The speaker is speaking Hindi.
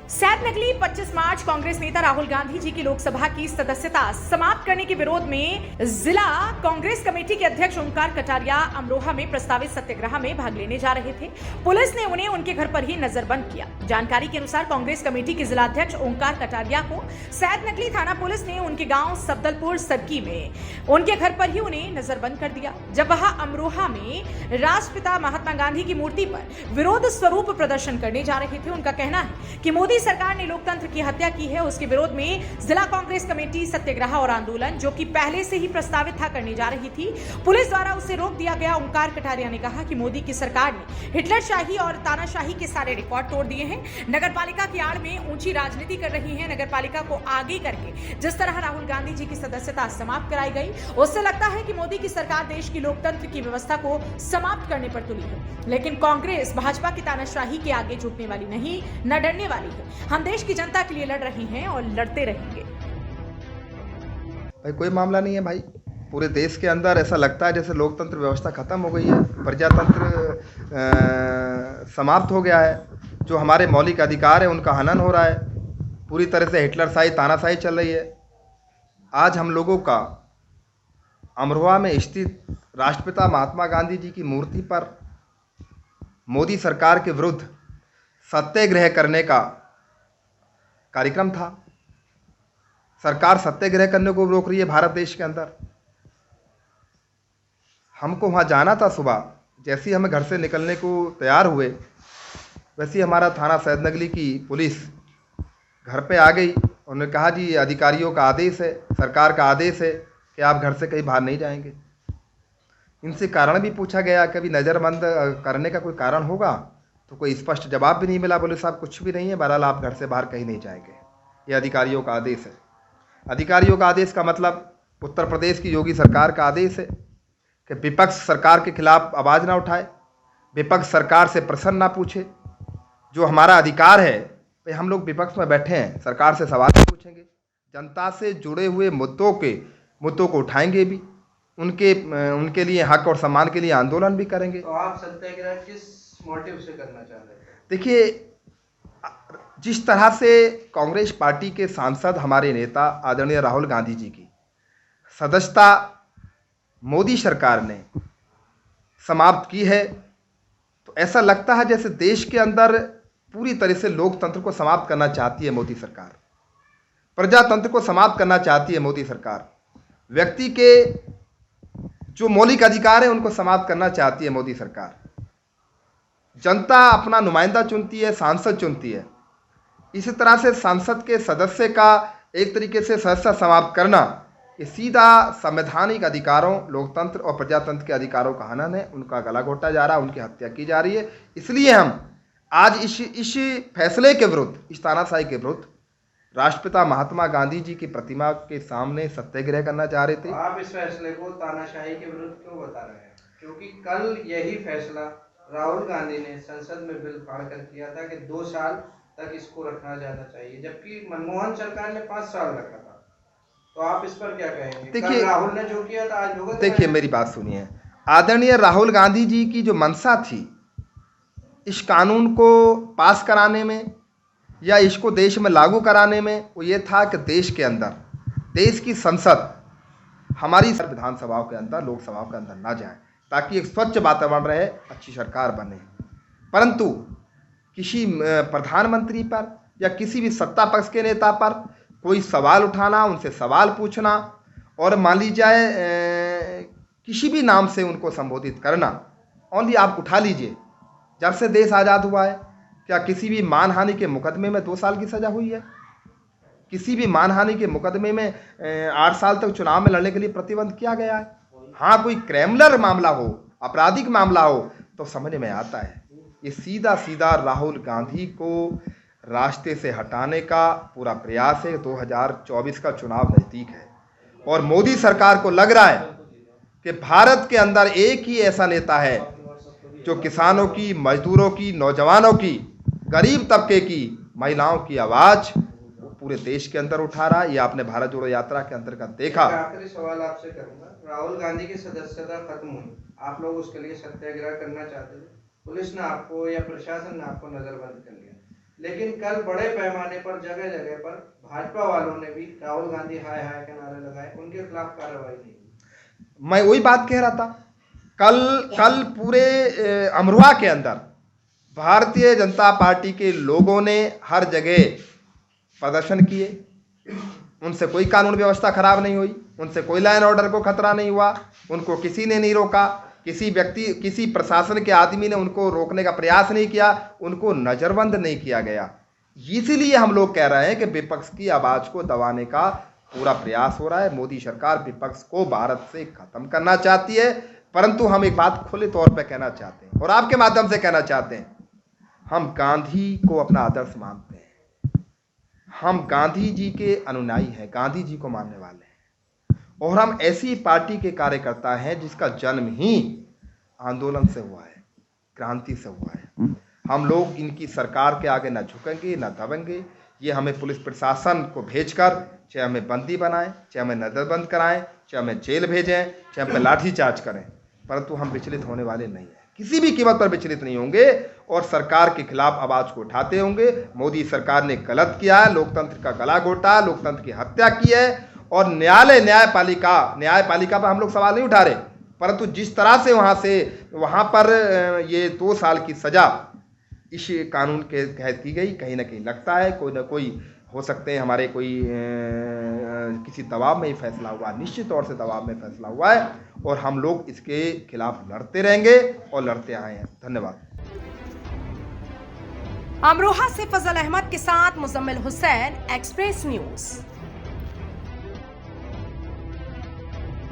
सैद नकली 25 मार्च कांग्रेस नेता राहुल गांधी जी की लोकसभा की सदस्यता समाप्त करने के विरोध में जिला कांग्रेस कमेटी के अध्यक्ष ओंकार कटारिया अमरोहा में प्रस्तावित सत्याग्रह में भाग लेने जा रहे थे। पुलिस ने उन्हें उनके घर पर ही नजरबंद किया। जानकारी के अनुसार कांग्रेस कमेटी के जिला अध्यक्ष ओंकार कटारिया को सैद नकली थाना पुलिस ने उनके गांव सब्दलपुर सदकी में उनके घर पर ही उन्हें नजरबंद कर दिया। जब वह अमरोहा में राष्ट्रपिता महात्मा गांधी की मूर्ति पर विरोध स्वरूप प्रदर्शन करने जा रहे थे। उनका कहना है कि मोदी सरकार ने लोकतंत्र की हत्या की है। उसके विरोध में जिला कांग्रेस कमेटी सत्याग्रह और आंदोलन, जो कि पहले से ही प्रस्तावित था, करने जा रही थी। पुलिस द्वारा उसे रोक दिया गया। ओंकार कटारिया ने कहा कि मोदी की सरकार ने हिटलरशाही और तानाशाही के सारे रिकॉर्ड तोड़ दिए हैं। नगरपालिका की आड़ में ऊंची राजनीति कर रही है। नगरपालिका को आगे करके जिस तरह राहुल गांधी जी की सदस्यता समाप्त कराई गई, उससे लगता है कि मोदी की सरकार देश की लोकतंत्र की व्यवस्था को समाप्त करने पर तुली है। लेकिन कांग्रेस भाजपा की तानाशाही के आगे झुकने वाली नहीं, न डरने वाली है। हम देश की जनता के लिए लड़ रहे हैं और लड़ते रहेंगे। भाई कोई मामला नहीं है भाई। पूरे देश के अंदर ऐसा लगता है जैसे लोकतंत्र व्यवस्था खत्म हो गई है, प्रजातंत्र समाप्त हो गया है। जो हमारे मौलिक अधिकार है उनका हनन हो रहा है। पूरी तरह से हिटलरशाही तानाशाही चल रही है। आज हम लोगों का अमरोहा में स्थित राष्ट्रपिता महात्मा गांधी जी की मूर्ति पर मोदी सरकार के विरुद्ध सत्याग्रह करने का कार्यक्रम था। सरकार सत्याग्रह करने को रोक रही है भारत देश के अंदर। हमको वहाँ जाना था सुबह। जैसे ही हमें घर से निकलने को तैयार हुए, वैसे ही हमारा थाना सैद नगली की पुलिस घर पे आ गई। उन्होंने कहा जी अधिकारियों का आदेश है, सरकार का आदेश है कि आप घर से कहीं बाहर नहीं जाएंगे। इनसे कारण भी पूछा गया, कभी नज़रबंद करने का कोई कारण होगा, तो कोई स्पष्ट जवाब भी नहीं मिला। बोले साहब कुछ भी नहीं है, बहरहाल आप घर से बाहर कहीं नहीं जाएंगे, ये अधिकारियों का आदेश है। अधिकारियों का आदेश का मतलब उत्तर प्रदेश की योगी सरकार का आदेश है कि विपक्ष सरकार के खिलाफ आवाज़ ना उठाए, विपक्ष सरकार से प्रश्न ना पूछे। जो हमारा अधिकार है भाई, हम लोग विपक्ष में बैठे हैं, सरकार से सवाल पूछेंगे, जनता से जुड़े हुए मुद्दों को उठाएंगे भी, उनके लिए हक और सम्मान के लिए आंदोलन भी करेंगे। तो आप सत्याग्रह किस मोटिव से करना चाह रहे हैं? देखिए, जिस तरह से कांग्रेस पार्टी के सांसद हमारे नेता आदरणीय राहुल गांधी जी की सदस्यता मोदी सरकार ने समाप्त की है, तो ऐसा लगता है जैसे देश के अंदर पूरी तरह से लोकतंत्र को समाप्त करना चाहती है मोदी सरकार, प्रजातंत्र को समाप्त करना चाहती है मोदी सरकार, व्यक्ति के जो मौलिक अधिकार है उनको समाप्त करना चाहती है मोदी सरकार। जनता अपना नुमाइंदा चुनती है, सांसद चुनती है। इसी तरह से संसद के सदस्य का एक तरीके से सदस्यता समाप्त करना, ये सीधा संवैधानिक अधिकारों, लोकतंत्र और प्रजातंत्र के अधिकारों का हनन है। उनका गला घोटा जा रहा है, उनकी हत्या की जा रही है। इसलिए हम आज इस फैसले के विरुद्ध, इस तानाशाही के विरुद्ध राष्ट्रपिता महात्मा गांधी जी की प्रतिमा के सामने सत्याग्रह करना चाह रहे थे। आप इस फैसले को तानाशाही के विरुद्ध क्यों बता रहे हैं? क्योंकि कल यही फैसला राहुल गांधी ने संसद में बिल पास कर किया था कि 2 साल तक इसको रखना जाना चाहिए, जबकि मनमोहन सरकार ने 5 साल रखा था। तो आप इस पर क्या कहेंगे? देखिए, राहुल ने जो किया था आज भुगत। देखिए मेरी बात सुनिए। आदरणीय राहुल गांधी जी की जो मंशा थी इस कानून को पास कराने में या इसको देश में लागू कराने में, वो ये था कि देश के अंदर, देश की संसद हमारी विधानसभाओं के अंदर, लोकसभाओं के अंदर ना जाए, ताकि एक स्वच्छ वातावरण रहे, अच्छी सरकार बने। परंतु किसी प्रधानमंत्री पर या किसी भी सत्ता पक्ष के नेता पर कोई सवाल उठाना, उनसे सवाल पूछना और मान ली जाए किसी भी नाम से उनको संबोधित करना, ओनली आप उठा लीजिए, जब से देश आज़ाद हुआ है क्या किसी भी मानहानि के मुकदमे में 2 साल की सज़ा हुई है? किसी भी मानहानि के मुकदमे में 8 साल तक चुनाव में लड़ने के लिए प्रतिबंध किया गया है? हाँ, कोई क्रिमिनल मामला हो, आपराधिक मामला हो तो समझ में आता है। ये सीधा सीधा राहुल गांधी को रास्ते से हटाने का पूरा प्रयास है। 2024 का चुनाव नज़दीक है और मोदी सरकार को लग रहा है कि भारत के अंदर एक ही ऐसा नेता है जो किसानों की, मजदूरों की, नौजवानों की, गरीब तबके की, महिलाओं की आवाज़ पूरे देश के अंदर उठा रहा है। ये आपने भारत जोड़ो यात्रा के अंतर्गत देखा। आखिरी सवाल आपसे करूंगा, राहुल गांधी की सदस्यता खत्म हुई, आप लोग उसके लिए सत्याग्रह करना चाहते थे, पुलिस ने आपको या प्रशासन ने आपको नजरबंद कर लिया, लेकिन कल बड़े पैमाने पर जगह जगह पर भाजपा वालों ने भी राहुल गांधी हाय हाय के नारे लगाए, उनके खिलाफ कार्रवाई नहीं हुई। मैं वही बात कह रहा था, कल पूरे अमरोहा के अंदर भारतीय जनता पार्टी के लोगों ने हर जगह प्रदर्शन किए, उनसे कोई कानून व्यवस्था खराब नहीं हुई, उनसे कोई लाइन ऑर्डर को खतरा नहीं हुआ, उनको किसी ने नहीं रोका, किसी प्रशासन के आदमी ने उनको रोकने का प्रयास नहीं किया, उनको नज़रबंद नहीं किया गया। इसीलिए हम लोग कह रहे हैं कि विपक्ष की आवाज़ को दबाने का पूरा प्रयास हो रहा है। मोदी सरकार विपक्ष को भारत से खत्म करना चाहती है, परंतु हम एक बात खुले तौर पर कहना चाहते हैं और आपके माध्यम से कहना चाहते हैं, हम गांधी को अपना आदर्श मानते हैं, हम गांधी जी के अनुयायी हैं, गांधी जी को मानने वाले हैं, और हम ऐसी पार्टी के कार्यकर्ता हैं जिसका जन्म ही आंदोलन से हुआ है, क्रांति से हुआ है। हम लोग इनकी सरकार के आगे न झुकेंगे न दबेंगे। ये हमें पुलिस प्रशासन को भेजकर चाहे हमें बंदी बनाएं, चाहे हमें नजरबंद कराएं, चाहे हमें जेल भेजें, चाहे हम पे लाठीचार्ज करें, परंतु हम विचलित होने वाले नहीं हैं, किसी भी कीमत पर विचलित नहीं होंगे और सरकार के खिलाफ आवाज़ को उठाते होंगे। मोदी सरकार ने गलत किया है, लोकतंत्र का गला घोटा, लोकतंत्र की हत्या की है, और न्यायपालिका पर हम लोग सवाल नहीं उठा रहे, परंतु जिस तरह से वहाँ पर ये 2 साल की सज़ा इस कानून के तहत की गई, कहीं ना कहीं लगता है कोई ना कोई हो सकते हैं हमारे कोई किसी दबाव में ही फैसला हुआ, निश्चित तौर से दबाव में फैसला हुआ है, और हम लोग इसके खिलाफ लड़ते रहेंगे और लड़ते आए हैं। धन्यवाद। अमरोहा से फजल अहमद के साथ मुजम्मिल हुसैन, एक्सप्रेस न्यूज।